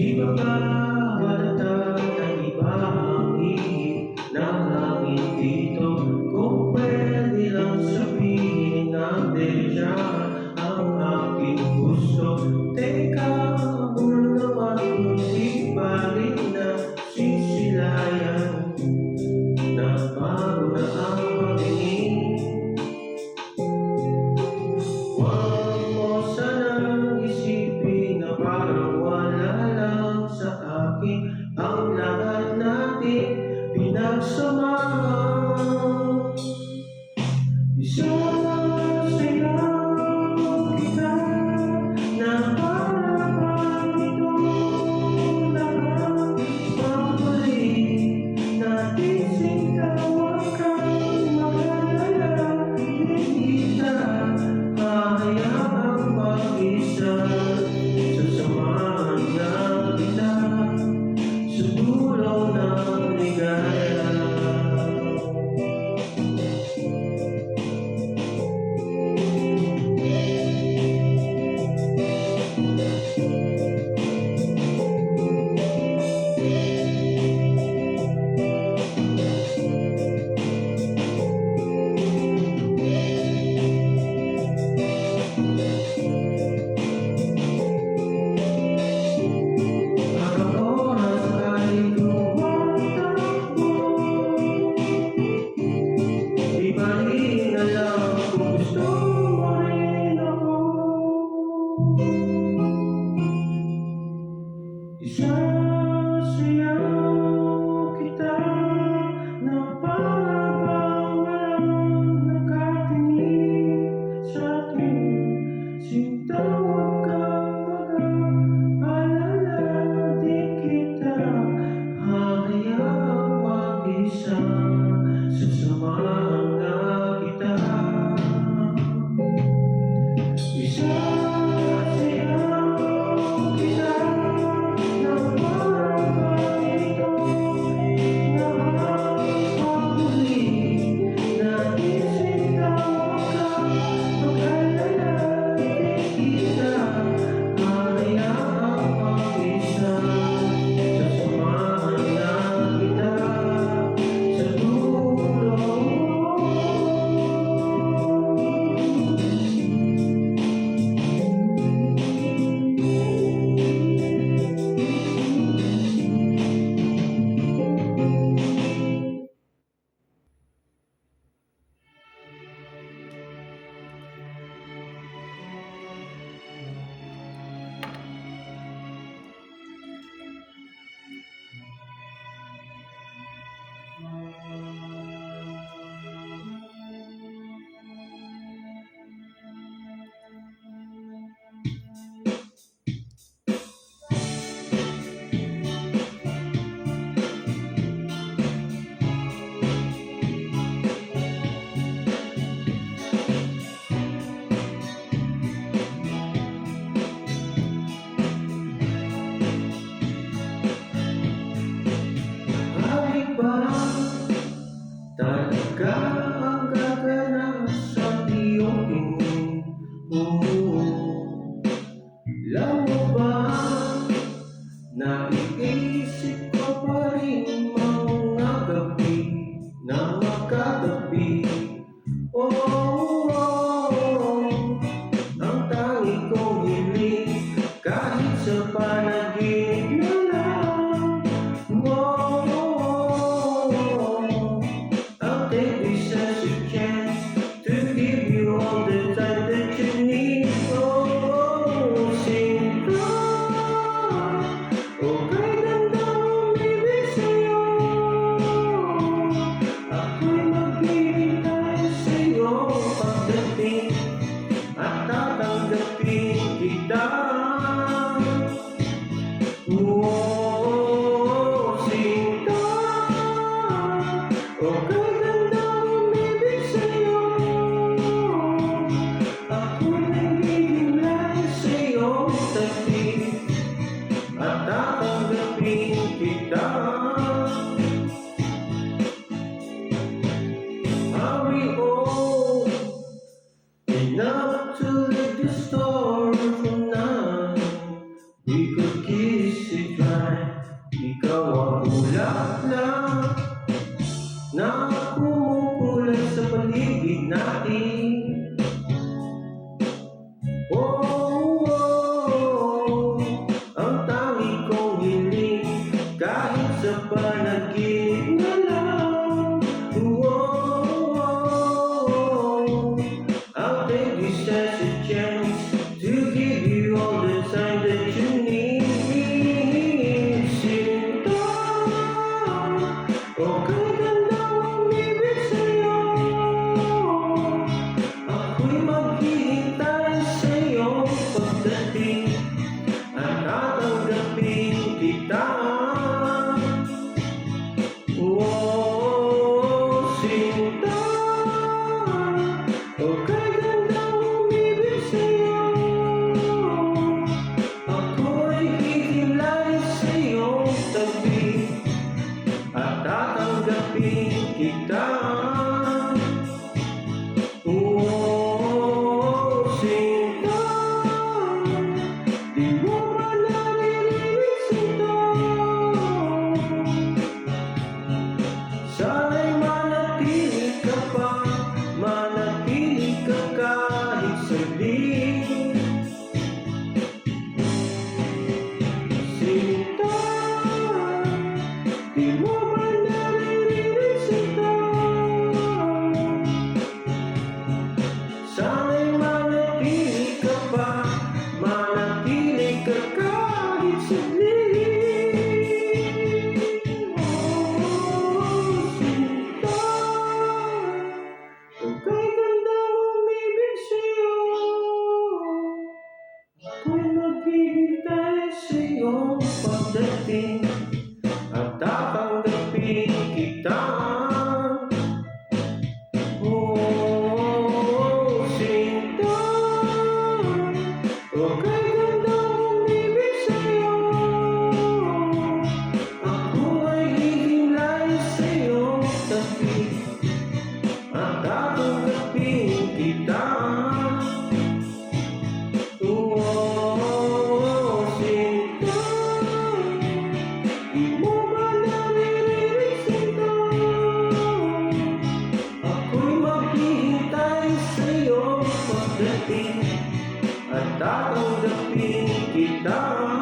Di ba halata ng iba ang hihig ng langit dito? Kung pwede lang sabihin na deja ang aking gusto. Teka muna naman kung di balik na sisilayan. Nagbago na ang pagtingin. Huwag mo sanang isipin na parang wala lang sa pagdating at tatanggapin kita. Are we all enough to let the storm tonight? We could kiss it right. Ikaw ang bulaklak na kumukulay sa paligid natin. Oh, ang tangi kong hiling kahit sa panaginip na lang. I'll take this as a chance to give you all the time that you need. Sinta, okay gandang umibig sa'yo. Ako'y maghihintay sa'yo pagdating at tatanggapin kita. Sinta, okay gandang umibig sa'yo. Ako'y hihilay sa'yo tabi at tatanggapin kita. Sinta, di mo ba naririnig sinta? Sana'y manatili ka pa, manatili ka kahit saglit. Sinta, di mo ba naririnig sinta? Sana'y manatili ka pa, manatili ka kahit saglit. Sinta, okay gandang umibig sa'yo. Ako'y maghihintay sa'yo pagdating at tatanggapin kita. Sinta, okay gandang umibig sa'yo. Ako ay hihilay sa'yo tabi at tatanggapin kita. Sinta, di mo ba naririnig sinta? Ako'y maghihintay sa'yo pagdating at tatanggapin kita.